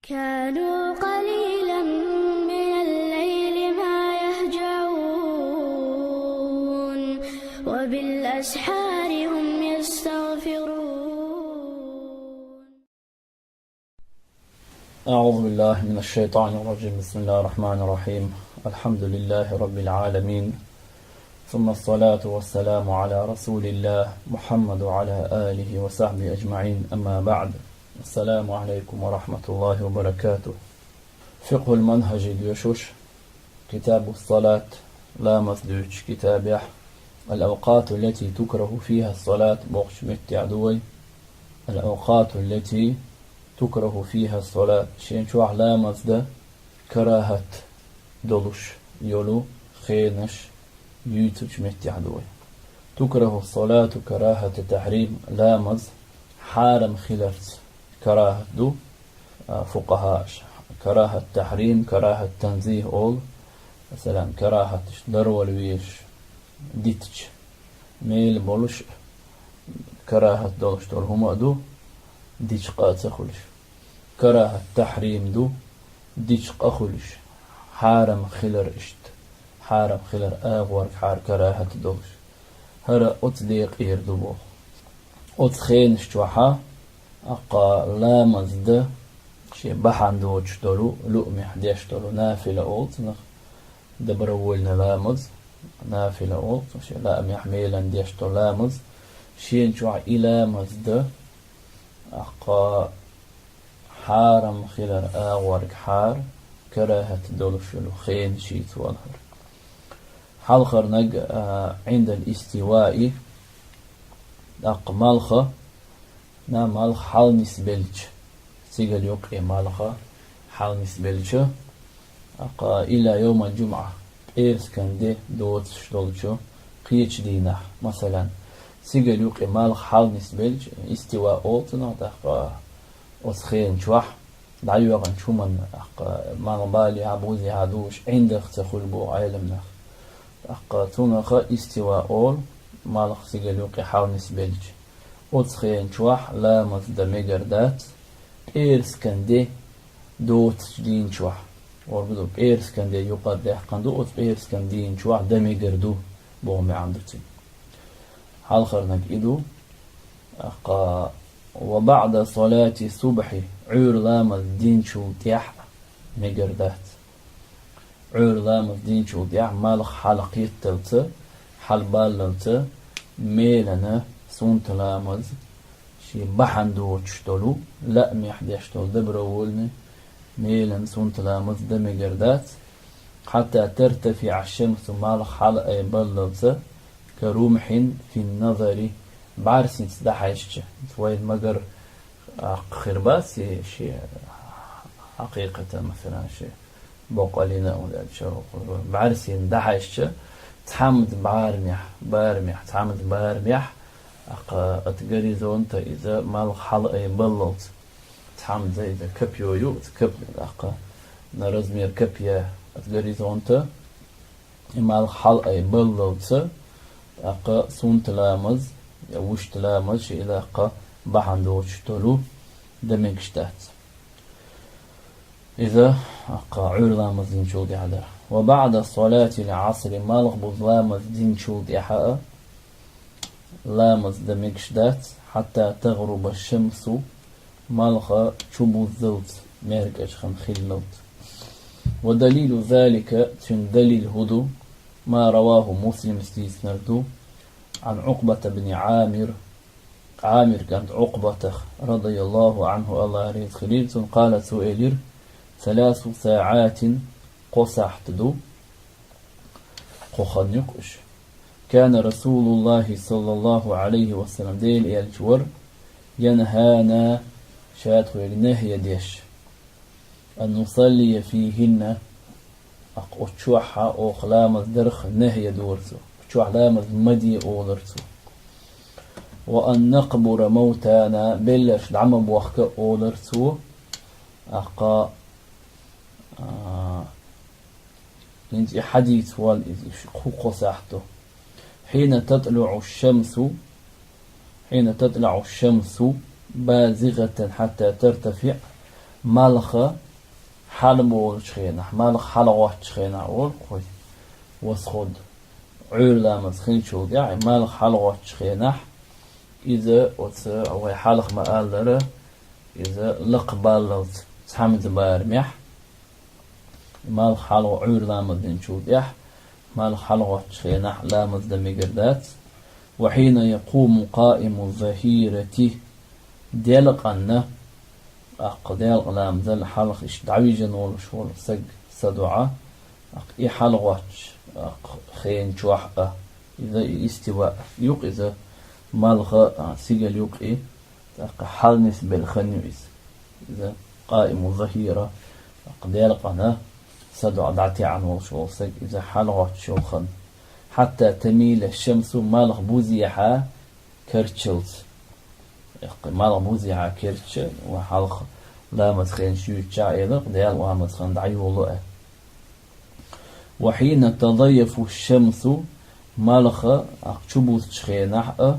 كانوا قليلا من الليل ما يهجعون وبالأسحار هم يستغفرون. أعوذ بالله من الشيطان الرجيم. بسم الله الرحمن الرحيم. الحمد لله رب العالمين، ثم الصلاة والسلام على رسول الله محمد وعلى آله وصحبه أجمعين. أما بعد، السلام عليكم ورحمة الله وبركاته. فقه المنهج ديوشوش كتاب الصلاة لا مسدوش كتاب الأوقات التي تكره فيها الصلاة بوخش متعدوي. الأوقات التي تكره فيها الصلاة شين شوح لا مزد كراهة دولش يولو خينش يوتج متعدوي. تكره الصلاة كراهة تحريم لامز حارم خلرت كراهة دو فقهاء كراهة تحريم كراهة تنزيه أول مثلا كراهة درول ويش ديتش ميل بولش كراهة دولش دول هما دو ديش قات أخلش كراهة تحريم دو ديش أخلش حارم خلر اشت حارم خلر آغورك حار كراهة دولش هرا أتليق إيردو أتخين شوحا أقا لامزد شي بحان دوش دولو لؤمي حديش دولو نافلة أولت دبرولنا لامز نافلة أولت شي لأمي حميلا ديش دولو لامز شين شوح إلى مزد أقا حارم خلر آغورك حار كراهة دولش خين شيت والهر حلخر نج عند الاستواء أق مالخة مالخ حال نسبلج سيجل يوقع مالخة حال نسبلج أقا إلى يوم الجمعة إيرس كان دي دوت شدولشو قيتش دينا مثلا سيجل يوقع مالخ حال نسبلج استواء أولتنا أقا أسخين شوح دعيو غن شومن أقا مالبالي عبوزي عدوش عندك تخلبو عالمنا أقا تونخا استواء أول مالخ سيجل يوقع حال نسبلج أتخين شوح لا مزد ميجردات إيرس كان دي دوت جدين شوح وربدو إيرس كان دي يقاد دي حقندو أت إيرس كان دين شوح دا ميجردو بومي عندتين حال خرنك إدو أقا وبعد صلاة الصبح عور لامز دين شو تيح ميجردات عور لامز دين شو تيح مالخ حلقيت تلت حل باللت ميلنا سونت لامز شي بحن دوتش دولو لا ميحديش دول دبرولني ميلن سونت لامز دمي جردات حتى ترتفع الشمس مالخ حلقة بللت كرمح في النظر بعرسين تدحيش وين مجر خرباس شي حقيقة مثلا شي بقالينا ولا شو بعرسين دحيش تحمد بارميح تحمد بارميح أقا أتجريزو أنت إذا مال حلقة بللت تحمد زي إذا كبيو يوت كب أقا نرزمير كبيه أتجريزو أنت مال حلقة بللت أقا سون تلامز وش تلامز شي إذا أقا بحن دوش تلو دمجشتات إذا أقا عور لامز دين شو دي عدا. وبعد صلاة العصر مالغ بظلامز دين شو دي حقا لامز دمجشتات حتى تغرب الشمس مالغ شبو الزوت ميرك أشخن خلوت. ودليل ذلك تندليل هدو ما رواه مسلم استيسنردو عن عقبة بن عامر كانت عقبة رضي الله عنه الله ريت خليل قال سؤالير 3 ساعات قصحت دو قخنقش كان رسول الله صلى الله عليه وسلم ديل الجور ينهانا شات وينهي ديش أن نصلي فيهن أقوشوحا أو خلام الدرخ نهي دورتو شوح لام مدي أولرتو وأن نقبر موتانا بلش دعم بوخك أولرتو أقا انت حديث والخوق ساحته حين تطلع الشمس بازغة حتى ترتفع مالخ حلبول شخينح مالخ حلوات شخينح أول خوي وسخد عير مز خين شو يعني مالخ حلوات شخينح إذا أو حلق ما قال إذا لقبال تحمد بارميح مالخ حلو عير لامز دين يح مالخ حلوات شخينح لامز دميقردات وحين يقوم قائم الظهيرة ديلق أنه ديلق لامز الحلق إش دعويجن والشول سق صدعة إي حلوات خين شوحقة إذا استواء يوق إذا مالخ سيجل يوقي حال نسبة الخنويس إذا قائم الظهيرة قدير قنا صدع دعتي عن والشوصك إذا حلغت شوخن حتى تميل الشمس مالخ بوزيحة كرتشلت مالخ بوزيحة كرتش وحلخ لا مدخين شيوتشا إذا قدير ومدخين دعيولو وحين تضيف الشمس مالخ أقشبوث شخينح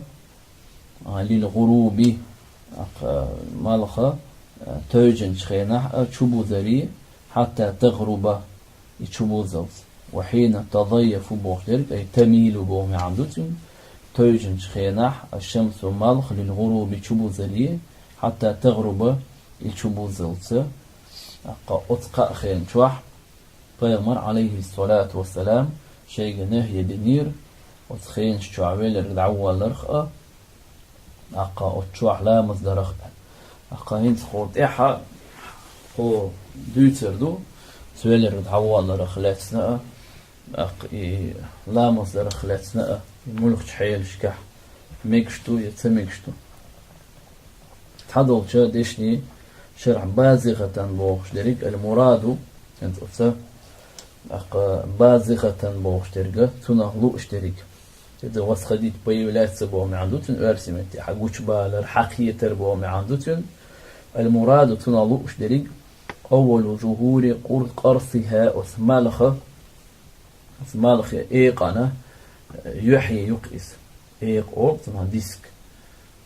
للغروب مالخ توجن شخينح تشبو ذري حتى تغرب يتشبو زوز وحين تضيف بوخدرك أي تميل بومي عندوتن توجن شخينح الشمس مالخ للغروب تشبو ذري حتى تغرب يتشبو زوز أتقى خين شوح فيغمر عليه الصلاة والسلام شيء نهي دنير وتخين شعبيل الدعوة لرخأ أتشوح لا مصدرخ هنت خورت إحا هو دوتردو سويل الدعوة لرخلاتنا لا مصدرخ لاتنا ملك حيل شكح ميكشتو يتسميكشتو تحضل شا ديشني شرح بازغة بوخش دريك المراد انت أفسا بازغة بوخش دريك تنهلو اشتريك إذا وسخديت بيولات سبوا معندوتن أرسمتي حقوش بالر حقية تربوا معندوتن المراد تنهلو اشتريك أول ظهور قرصها اسمالخ إيقنا يحيي يقيس إيق أو تنها ديسك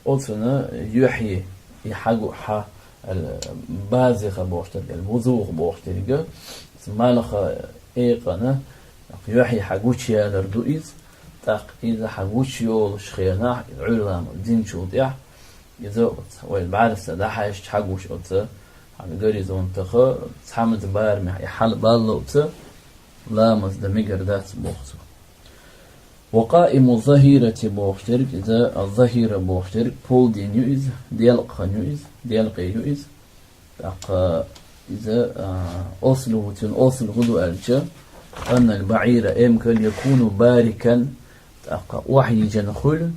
أو تنها يحيي يحقو حا البازغة بوشترق الوزوغ بوشترق اسمالخ إيقنا يحيي حقوش يالردوئيز تاق إذا حقوش يول شخيناح علام دين شوطيح إذا والبعد السداحة يشت حقوش أوتا قري زون تخا تحمد بارمح يحل بالوتا لا مزدمجر ذات بوختو وقائم الظهيرة بوخترك إذا الظهيرة بوخترك بول دي نيوز ديالق نيوز ديالق يوز إذا أصله تن أصل غدو ألشا أن البعير يمكن يكون باركا وحي جنخل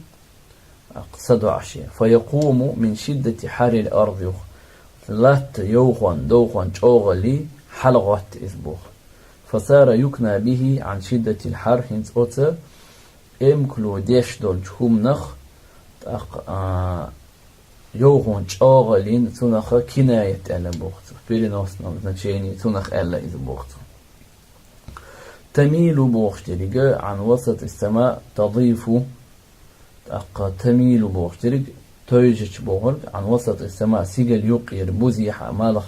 صدع شيء فيقوم من شدة حر الأرض لات يوخوان دوخوان شوغلي حلغت إسبوخ فصار يكنى به عن شدة الحر هنس أوتا امكلو ديش دول جهوم نخ يوخوان شوغلين تنخ كناية ألا بوخت بيرينوسنا نتشيني تنخ ألا إذ بوخت تميل بوخترق عن وسط السماء تضيف تميل بوخترق تويجش بوغل عن وسط السماء سيجل يقير بوزيحة مالخ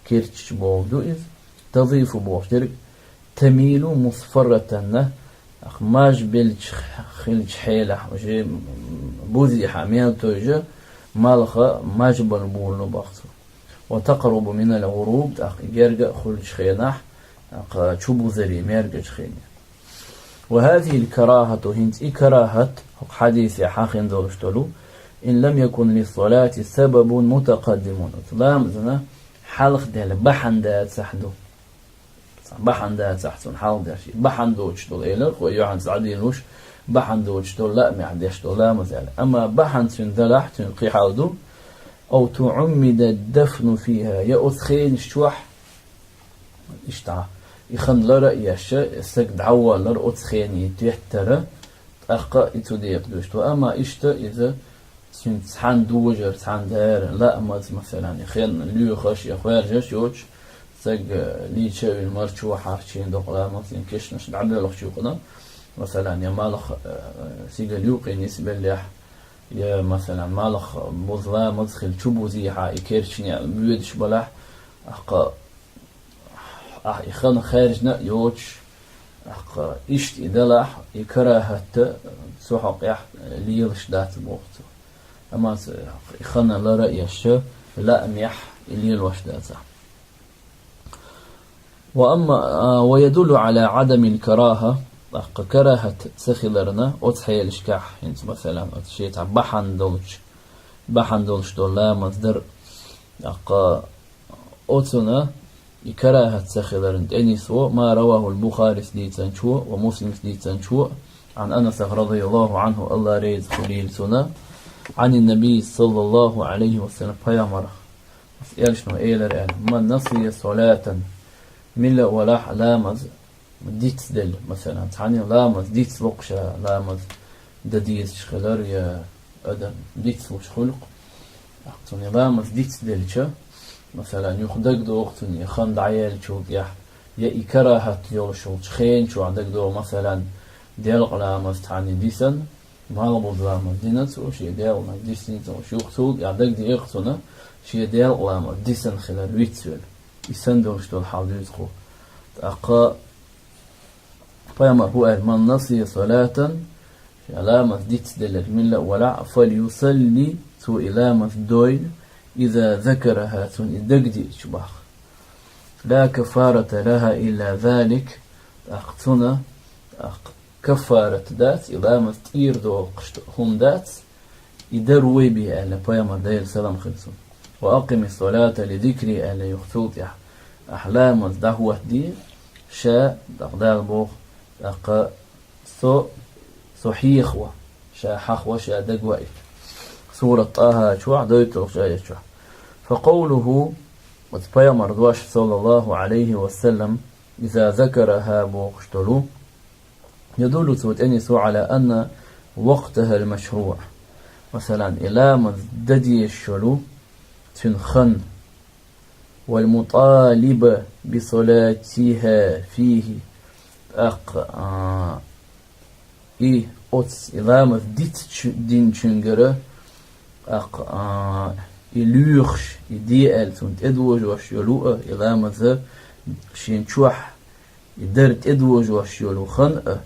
كيرتش بوغدوئز تضيف بوخترق تميل مصفرة ماج بلج خلج حيلة بوزيحة ميال تويجة مالخ ماج بالبول نباختو وتقرب من الغروب جرجة خلج خيناح تشوبو ذري ميرجج خيني وهذه الكراهة هنت كراهة حديث حاخن دولشتلو إن لم يكن للصلاة سبب متقدم تلام زنا حلق دل بحن دات سحدو بحن دات سحسون حلق داشي بحن دوشتل إيلر ويوحن سعدينوش بحن دوشتل لا معدشتل لا مزال أما بحن سندلح تنقي حالدو أو تعمد الدفن فيها يأثخين شوح اشتع يخن لرا ياشا سك دعوة لر أتخيني تيحترى أخا يتوديق دوشتو أما إشتا إذا سحان دوجر سحان دار لا أما مثلا يخين ليو خش يخوار جاش يوش سك لي تشاوي المرشو حارشين دوقلا مثلا كشنش دعبه لخ شو قنا مثلا يمالخ سيجا ليوقي نسبة لح يا مثلا مالخ بوزلا مدخل شبوزيحة يكيرشني بيدش بلاح يخن خارجنا يوش إشت إدلاح يكرهت سحق ليلش دات بوقت أما يخن لا رأيش لا أميح ليل وش داته. وأما ويدل على عدم الكراهة كراهة سخلرنا أتحيل إشكاح يعني مثلا أتشيء بحن دولش دولا مصدر أتنا كراهة سخلرن أنيسو ما رواه البخاري سديتنشو ومسلم سديتنشو عن أنس رضي الله عنه الله ريز خليل سنة عن النبي صلى الله عليه وسلم فيامر يلشنو إيلر من نصي صلاة ملا ولا لامز ديت دل مثلا تعني لامز ديت لقشة لامز دديس شخلر يا أدم ديت لقش خلق أقتني لامز ديت دلشة مثلا يخدق دو أقتني يخند عيال شو يا إكراهة يوشو تخين شو عندك دو مثلا ديال لامز تعني ديسن ما لبوز لامز دينت وشي ديال ديسن شو خطوط عندك دي أقتنا شي ديال لامز ديسن خلال ويتسول يسندوش دول حاضرتكو أقا فيما هو من نسي صلاة علامة ديت دلت من لا ولا فليصلي تو علامة دويل إذا ذكرها تون إدقدي شباخ لا كفارة لها إلا ذلك أقتنا كفارة دات علامة إير دو هم دات يدروي بها ألا فيما دايل سلام خلصون وأقم الصلاة لذكري ألا يخطوط أحلام دهوة دي شا دغداغ بوخ أقا صحيخوة شا حخوة شا دقوائف سورة طه شوع دويتو شاية شوع فقوله وتبيمر دوش صلى الله عليه وسلم إذا ذكرها بوخشتلو يدل توتأنسو على أن وقتها المشروع مثلا إلى مزددي الشلو تنخن والمطالبة بصلاتها فيه أوتس إذا مزدت دين شنجرة إلوخش إديال تنت إدوج وشيلوء إذا مزا شينشوح إدارت إدوج وشيلو خنقة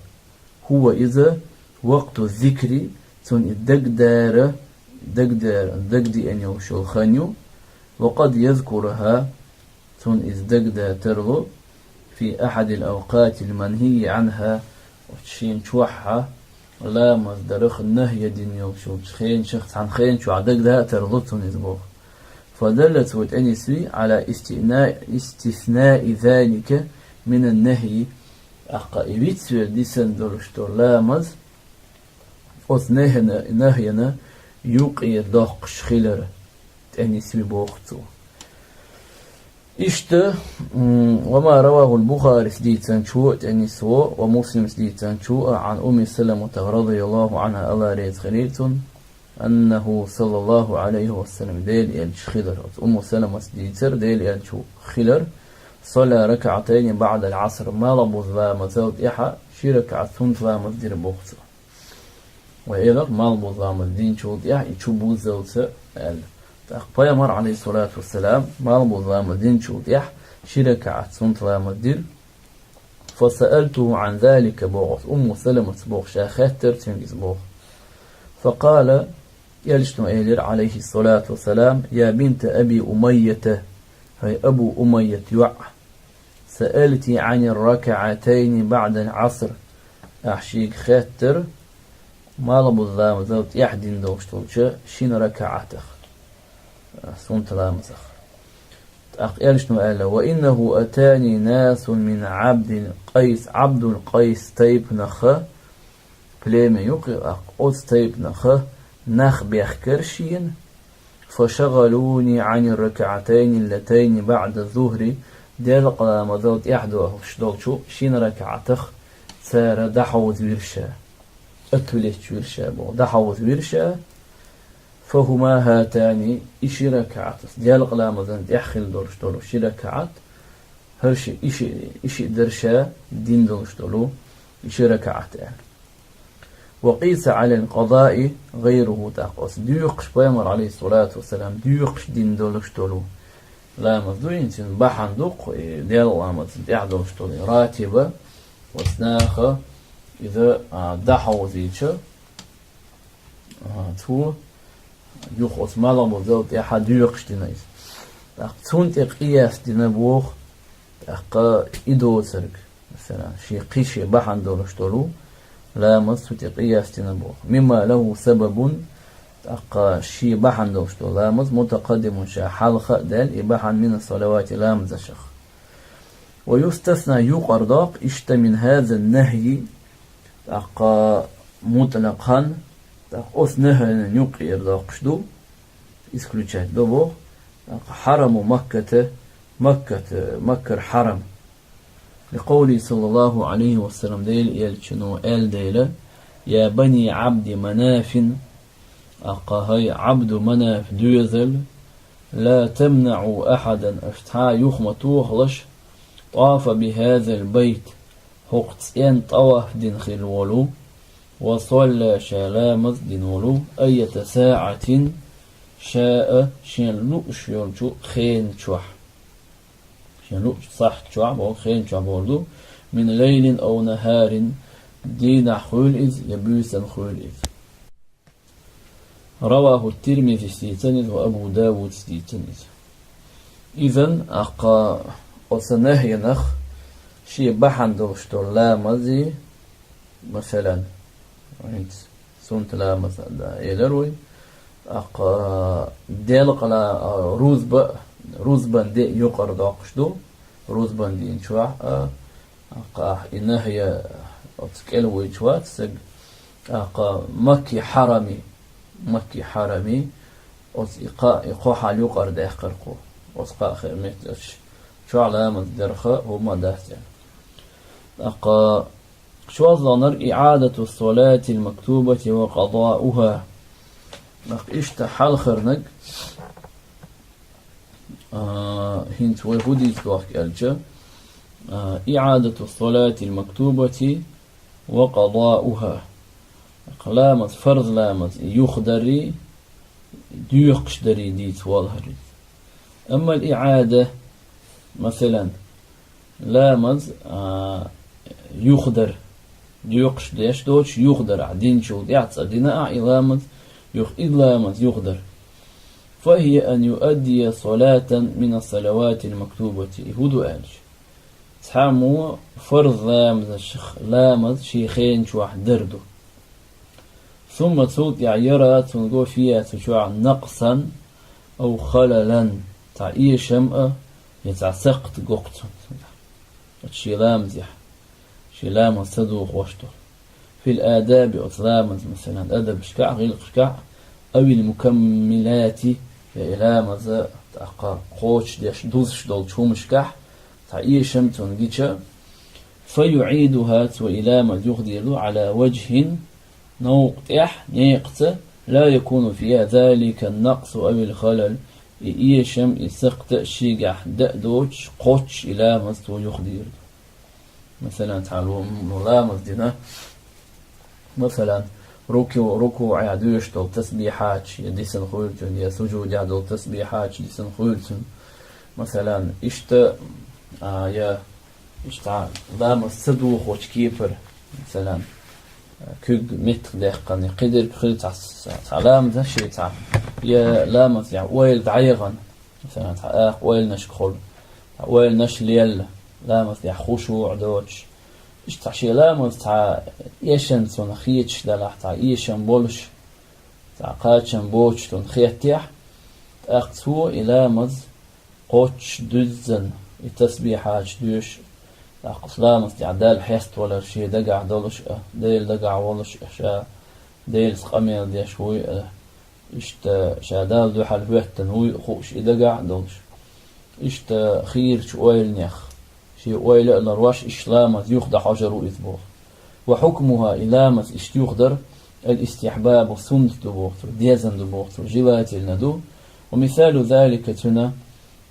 هو إذا وقت الذكر تن الدقدار دقدي أن يوشو خانيو وقد يذكرها تن إزدقدا ترغو في أحد الأوقات المنهي عنها وشين شوحها لا مصدرخ النهي دين يوشو خين شخص عن خين شو عدقدا ترغو تن إزبوخ فدلت وتأنسي على استثناء ذلك من النهي أقائبيت سوى ديسن دولشتور لا مز أث نهينا يوقي داق شخيلر تأنسي بوقتو إشت وما رواه البخاري سديتان شو تأنسو ومسلم سديتان شو عن أم سلمة رضي الله عنها الله ريز خليلتون أنه صلى الله عليه وسلم ديل يلش خلر أم سلمة سديتر ديل يلش خلر صلى ركعتين بعد العصر ما لبوز لا مزود إحا شي ركعتون لا مزدير بوقتو وإذا ما لبوز لا مزدين شوط إحا يشبوز زوجة فيامر عليه الصلاة والسلام ما لبوز لا مزدين شوط إحا شي ركعتون لا مزدير فسألته عن ذلك بوغ أم سلمة بوغ شاخات ترتنجز بوغ فقال يلشتم إيلر عليه الصلاة والسلام يا بنت أبي أمية هي أبو أمية يوع سألتي عن الركعتين بعد العصر أحشيك خاتر ما لبوز لا مزود يحدين دوشتولش شين ركعتك سنت لا مزخ يلشتم إيلر وإنه أتاني ناس من عبد القيس تيب نخ بليم يقرأ أوت تيب نخ بيخكرشين فشغلوني عن الركعتين اللتين بعد الظهر ديال قلام ذوت يحدوه شدوشو شين ركعتخ سار دحوز ويرشا أتوليش ويرشا بو دحوز ويرشا فهما هاتان إشي ركعت ديال قلام ذوت يحخل دولش دولو شي ركعت هرشي إشي درشا دين دولش دولو إشي ركعت يعني. وقيس على القضاء غيره تقص ديوقش بيمر عليه الصلاة والسلام ديوقش دين دولش تولو لا مزدوين تن بحن دوق ديال الله مزد يعدولش تولو راتبة وسناخة إذا دحو زيتش تو يخوص مالهم وزوت يحد ديوقش دينيس تون تقياس دينبوخ تقا إدو سرق مثلا شي قيشي بحن دولش تولو لا مصف قياس تنبوخ مما له سبب أقا شي بحن دوشتو لا مص متقدم شا حلقة دال إباحا من الصلوات لا مزشخ ويستثنى يقرداق اشت من هذا النهي أقا مطلقا أس نهي يقي إرداق شدو إسكلوشات دوبو حرم مكة حرم لقوله صلى الله عليه وسلم ديل شنو ديل يا بني عبد مناف أقاهي عبد مناف دوزل لا تمنعوا أحدا أفتحا يخمطوه طاف بهذا البيت هقتين طواف دين خلولو وصلى شلامز دين ولو أية ساعة شاء شين لؤش يلجو خين شوح شنو صح شعب أو خين شعب برضو من ليل أو نهار دين خول إذ يبوسا خول إذ رواه الترمذي ستيتنز وأبو داود ستيتنز إذن أقا أصنه ينخ شي بحن دوشتر لا مزي مثلا سنت لا مثلا يلروي أقا ديلق لا روزبان دي يقر داقشدو روزبان دي انشواع أقا إنه هي أتكلم ويشوات سج أقا مكي حرمي إقا حال يقر ده يقرقو أسقا خيمتش شو على مصدرخة هما دهتين أقا شو ظنر إعادة الصلاة المكتوبة وقضاؤها إشت حال خرنق هنت ويهودي توقع الجا إعادة الصلاة المكتوبة وقضاؤها لامت فرض لامت يخدري ديوقش دري ديت والهري أما الإعادة مثلا لامت يخدر ديوقش ديش دوش يخدر عدين شو ديعت أدينا لامت لامت يخدر فهي أن يؤدي صلاة من الصلوات المكتوبة هدو ألج تحمو فرض لامز شيخين شوح دردو ثم تصوت يعيرا تنقو فيها تشوع نقصا أو خللا تعيي شمأ يتعسقت قوقت شي لامز شي لامز تدوخ واشتو في الآداب أطلامز مثلا أدب شكع غير شكع أو المكملات إلى ماذا تأقى قوش ديش دوزش دول شومشكح تعيي شمتون جيتشا فيعيدها وإلى ما يخدر على وجه نوقتح نيقت لا يكون فيها ذلك النقص أو الخلل إيشم إسقت شيقح دأدوش قوش إلى ما يخدر مثلا تعالوا ملامز دينا مثلا ركوع يعدوش دول تسبيحات يديسن خولتون يا سجود يعدول تسبيحات يديسن خولتون مثلا يا لام الصدوخ وشكيبر مثلا كوج متر دقيقة قدر خلت علام ذا شيء يا لام يعني ويل دعيغا مثلا ويل نشكل ويل نش ليل لام يعني خشوع دوتش اشتعشي لامز تاع يشن سون خيتش دلح تاع يشن بولش تاع قاتشن بوش تون خيتيح اقتو إلامز قوتش دوزن التسبيحات دوش اقص لامز تاع دال حيست ولا شي دقع دولش ديل دقع ولش شا ديل سقميل دي شوي اشت شادال دو حال وقتن هو خوش دقع دولش اشت خير شويل نيخ شيء ويل الرواش إشلامت يخدع حجر إثبوخ وحكمها إلامت إشتيخدر الاستحباب سنت دبوختر ديزن دبوختر جلات الندو ومثال ذلك تنا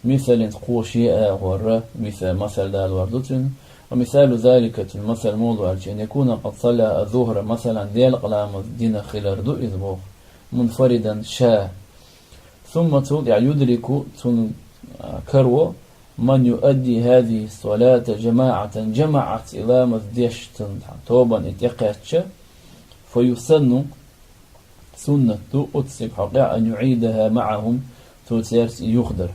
مثل تقو شيء غر مثل دال وردتن ومثال ذلك المثل موضوع أن يكون قد صلى الظهر مثلا ديال قلامز دين خلال دو إذبوخ منفردا شاء ثم يدرك كرو من يؤدي هذه الصلاة جمعت إلى مزديش توبا اتقاتش فيسن سنة أتسب حقيقة أن يعيدها معهم توتيرس يخدر.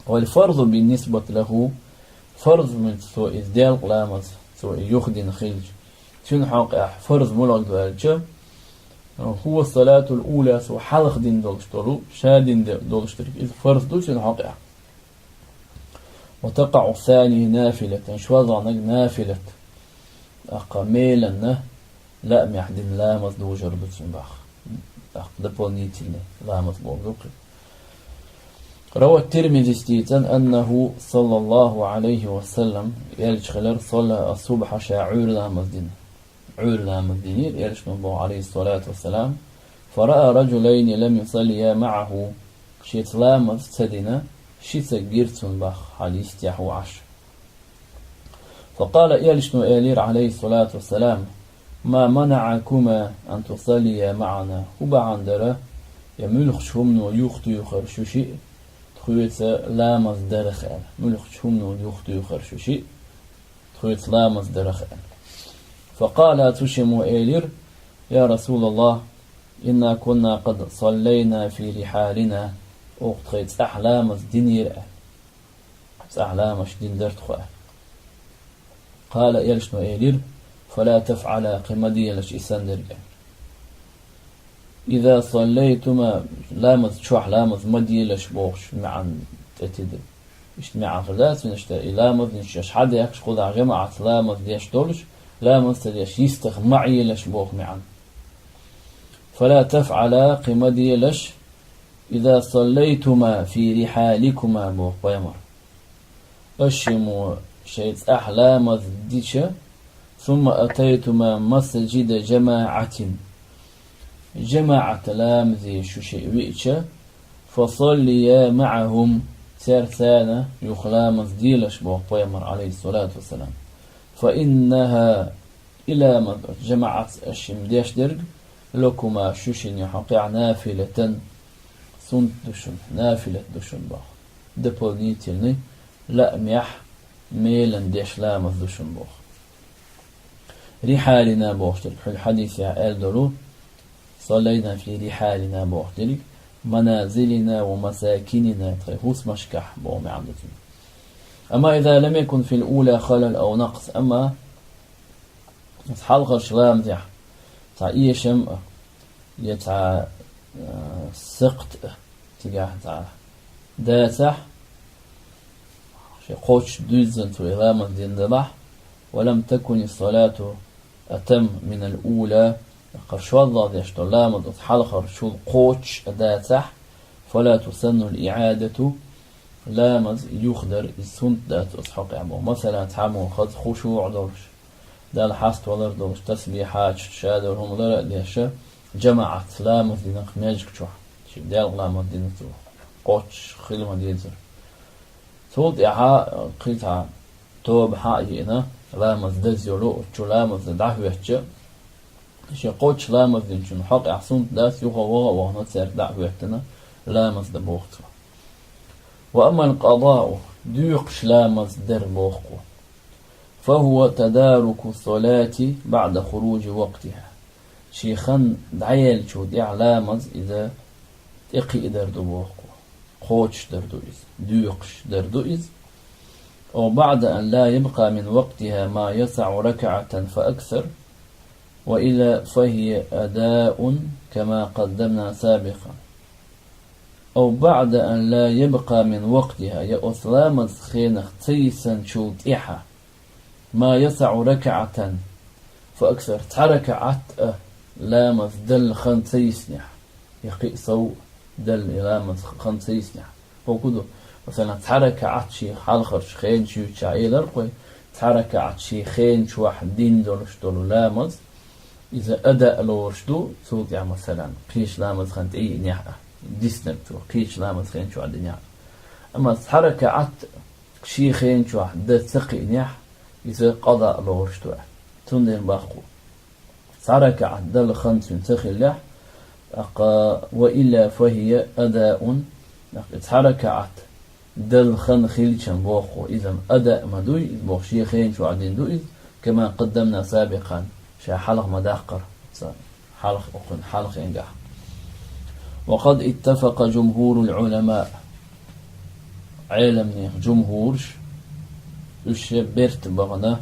والفرض بالنسبة له فرض من سوء إزدال قلامز سوء يخدن خلج شن حقيقة فرض ملغ دوالج هو الصلاة الأولى سوء حلق دين دولشترو شادين دولشترك إذ فرض دول شن حقيقة. وتقع الثاني نافلة شوضع نافلة أقاميلا لا محدن لا مصدو جربت سنباخ دبول نيتيني لا مصدو ذكر. روى الترمذي استيتان أنه صلى الله عليه وسلم يلجخلر صلى الصبح شاعور لا مصدين عور لا مصدين يلجخ من بو عليه الصلاة والسلام فرأى رجلين لم يصليا معه شيت لا مصدين شيت جيرت سنباخ حديث يحو عشر. فقال يلجخ إلير عليه الصلاة والسلام ما منعكما أن تصليا معنا وبا عندره يملخ شمن ويخطو يخرشو شيء تخويت لا مصدر خير ملخ شمن ويخطو يخرشو شيء تخويت لا مصدر خير. فقال تشم إلير يا رسول الله إنا كنا قد صلينا في رحالنا أخطيت أحلام الدنيا أحلام الدين درت خواه. قال يلشن إلير فلا تفعل قمدي لش إساندر. إذا صليتما لامز شوح لامز مدي لش بوخش معا تتد اجتماع غلات نشتا لامز نشش حد يكش خذ جماعة لامز ديش دولش لامز تديش يستخ معي لش بوخ معا. فلا تفعل قمدي لش إذا صليتما في رحالكما بوخ بيمر أشمو شيت أحلام ديشة ثم أتيتما مسجد جماعة لامذي شوشي ويتشا فصليا معهم سرثانا يخلام ديلش بو بيمر عليه الصلاة والسلام. فإنها إلى جماعة الشمديش درج لكما شوشين يحقع نافلة سنت دشن نافلة دشن باخ دبول نيتلني لا ميح ميلا ديش لامذ دشن باخ. رحالنا بوختلك الحديث يا دلو صلينا في رحالنا بوختلك منازلنا ومساكننا هوس مشكح بوم عندتنا. أما إذا لم يكن في الأولى خلل أو نقص أما حلقة شلام تاع إيشم يتع سقط تجاه تاع داتح شي قوش دوزن تو إغامة دين دبح ولم تكن الصلاة أتم من الأولى قرشوض ديشتو لامد حلقة شو قوش داتح فلا تسن الإعادة لامد يخدر السنت دات أصحق عمو مثلا تعمو خد خشوع دورش دال حاست ولر دورش تسبيحات شادر هم لرأ ديشة جماعة لامد دينك ميجك شوح شي دال لامد دينك قوش خلما ديزر تود إعاء قيتها توب حقيقنا لامز دزيولو تشو لامز دعويتش شي قوتش لامز دينشون حق احسن داس يوغا وغا تسير دعويتنا لامز دبوخت. وأما القضاء ديوقش لامز در بوخو فهو تدارك الصلاة بعد خروج وقتها شيخان دعيل شو ديع لامز إذا إقي در دبوخو قوتش در دوئز ديوقش در دوئز أو بعد أن لا يبقى من وقتها ما يسع ركعة فأكثر وإلا فهي أداء كما قدمنا سابقا. أو بعد أن لا يبقى من وقتها يا أسلام خينخ تيسا شوت إحا ما يسع ركعة فأكثر تركعت لامز دل خنسيسنح يقيسو دل لامز خنسيسنح فوكدو مثلا تحرك عطشي حالخرش خين شو شعيلر قوي تحرك عطشي خين شو واحد دين دولش دولو لامز إذا أداء لورشدو صوت يعني مثلا قيش لامز خنت أي نيحة ديسنبتو قيش لامز خين شو عد نيحة. أما تحرك عط شي خين شو واحد ده ثقي نيح إذا قضاء بورشتوع تندين باخو ترك عدل خمس تخلح وإلا فهي أداء تحرك عد دل خن خيلشن بوخو إذا أداء مدوي بوخشي خين شو عدين دوئذ كما قدمنا سابقا شا حلق مداقر حلق ينجح. وقد اتفق جمهور العلماء علمني جمهور الشبرت بغنا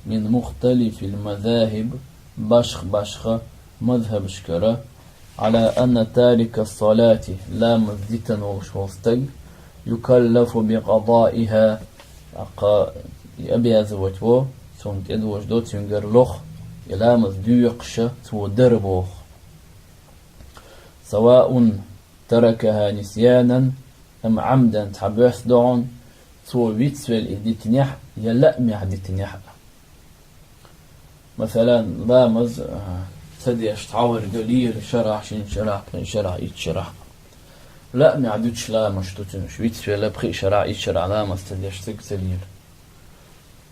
من مختلف المذاهب بشخ مذهب شكرة على أن تارك الصلاة لا مزدتا وشوستق يكلف بقضائها أبي أزوجه سنت أدوج دوت ينجر لخ إلا مزدوقش تو دربوخ سواء تركها نسيانا أم عمدا تحبس دعون تو بيتسوال إديتنيح يلا ميعديتنيح. مثلا لامز تديش تعور قليل شرح شين شرح يتشرح لا معدوش لا مشتوتن شويت لا بخي شرع يشرع لامز تديش تقتليل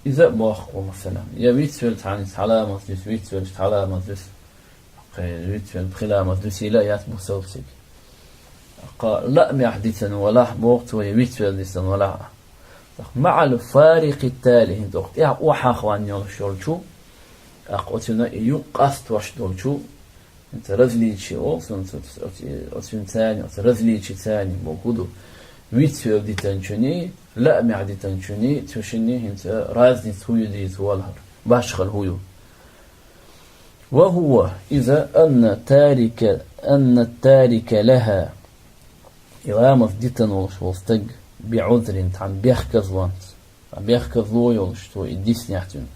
إذا باخو مثلا يا بيتسوال تعني علامز ديس بيتسوال علامز ديس بيتسوال بخي لامز ديس لا ياتبو سوسك لا معديتن ولا بوقت ويا بيتسوال ديسن ولا مع الفارق التالي هند وقت يا وحا خوان يوم شو أقوتنا يوم قصد واش دولشو أنت رزليتشي أوصل أنت ثاني أنت رزليتشي ثاني موجودو ويتسوي دي تنشني لا معدي تنشني تشني أنت رازني توي دي توالهر باشخل هويو. وهو إذا أن التارك لها إغامة ديتن وستق بعذر عن بيخكز وانت عن بيخكز لو يولشتو إديس نحتون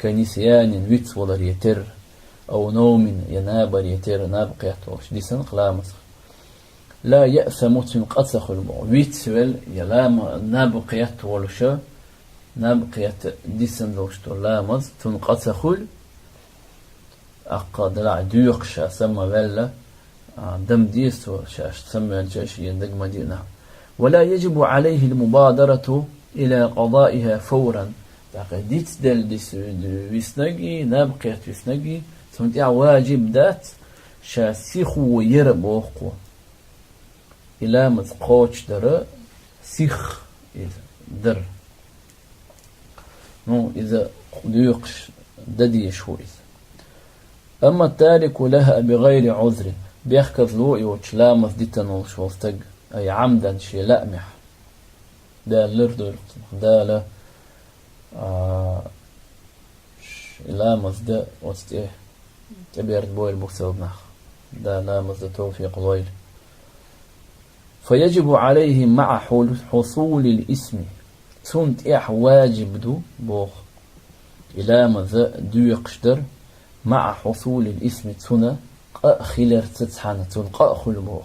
كنسيان ويت ولا يتر أو نوم ينابر يتر نابق يحتوش ديسن قلامس لا يأثم تنقصخ المو ويت ول يلام نابق يحتوش نابق يت ديسن لوشتو لامز تنقصخل أقد لا ديوقش سما ولا دم ديسو شاش سما الجيش يندق مدينة ولا يجب عليه المبادرة إلى قضائها فورا. ديت دل ديس ويسنجي نابقيت ويسنجي ثم واجب ذات شاسيخو يربوخو إلى متقوش در سيخ در نو إذا ديوقش ددي شويس. أما التارك لها بغير عذر بيحكز لو يوش لامس ديتنو شوستق أي عمدا شي لأمح دا لردو دا لا لامز دا وستيه تبيرت بويل بوكسودناخ دا لامز دا توفيق ضويل. فيجب عليه مع حصول الاسم تنت واجب دو بوخ لامز دو يقشدر مع حصول الاسم تنا خلر تتحانة تنقى خل بوخ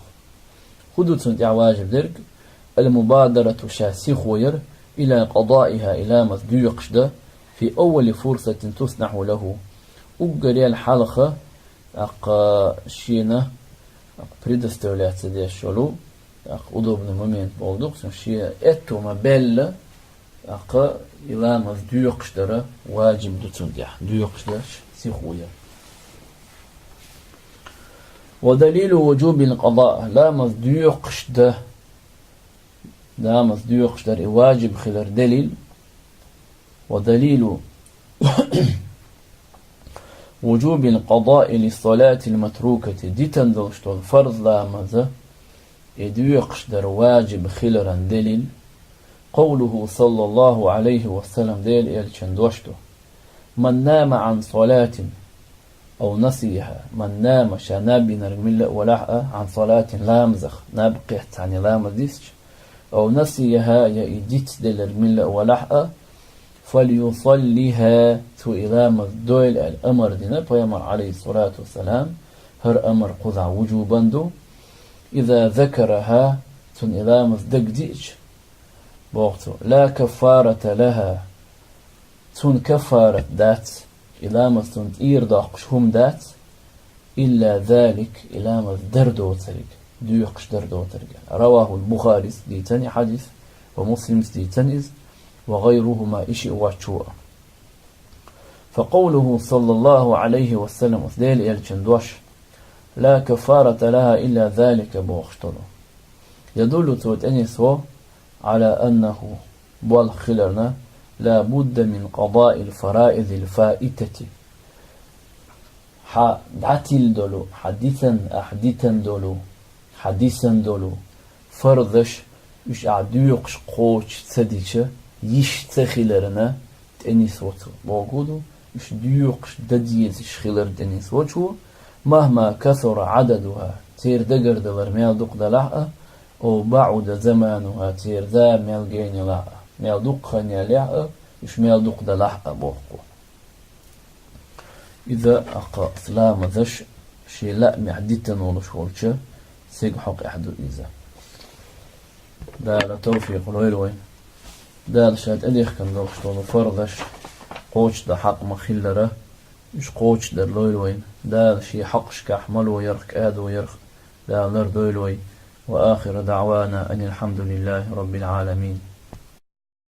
خدو تنت واجب درق المبادرة شاسي خوير إلى قضائها إلى مصدوق شده في أول فرصة تسنح له وقري الحلقة شينا بريدستولات سدي الشلو أدوبنا مومنت بولدوك شيء إتو ما بل إلى مصدوق شده واجب دتندح دوق شده سيخويا. ودليل وجوب القضاء لا مصدوق شده لا مصدوق شده واجب خلر دليل. ودليل وجوب القضاء للصلاة المتروكة دي تندلشتو الفرض لا ماذا يدوق شده واجب خلرا دليل قوله صلى الله عليه وسلم ديل يلشندوشتو من نام عن صلاة أو نسيها من نام شنابي نرمل ولا عن صلاة لامزخ نابقيت عن لامزيش أو نسيها يأيديت دلرمل ولا فليصليها تو إلام الدول الأمر دينا فيمر عليه الصلاة والسلام هر أمر قضع وجوبا دو إذا ذكرها تن إلام الدقديج بوقته لا كفارة لها تن كفارة ذات إلام تن إيرداقش هم ذات إلا ذلك إلام الدردو تريق ديوقش دردو تريق. رواه البخاري دي تاني حديث ومسلم دي تانيز وغيرهما إشي واتشوء فقوله صلى الله عليه وسلم أثديل يلچندوش لا كفارة لها إلا ذلك بوخشتلو يدل توت أنيسو على أنه بالخلرنا لا بد من قضاء الفرائض الفائتة دعتل دولو حديثا دولو فرضش مش عدوقش قوش تسديش يش تخيلرنا تأنيسوتو بوجودو مش ديوقش دديز خيلر تأنيسوتو مهما كثر عددها تير دقر دلر ميل دوق دلعه أو بعد زمانها تير ذا ميل جين لعه ميل دوق خنيا لعه مش ميل دوق دلعه بوقو إذا أقا سلام ذش شي لا معديتن ولا شولش سيق حق أحد إذا دا توفيق الويلوين دا شاد أليخ كان دوشتون فرضش قوش دا حق مخلره مش قوش در لويلوين دا شي حقش كحمل ويرخ آد ويرخ دا لر دويلوي وآخر دعوانا أن الحمد لله رب العالمين.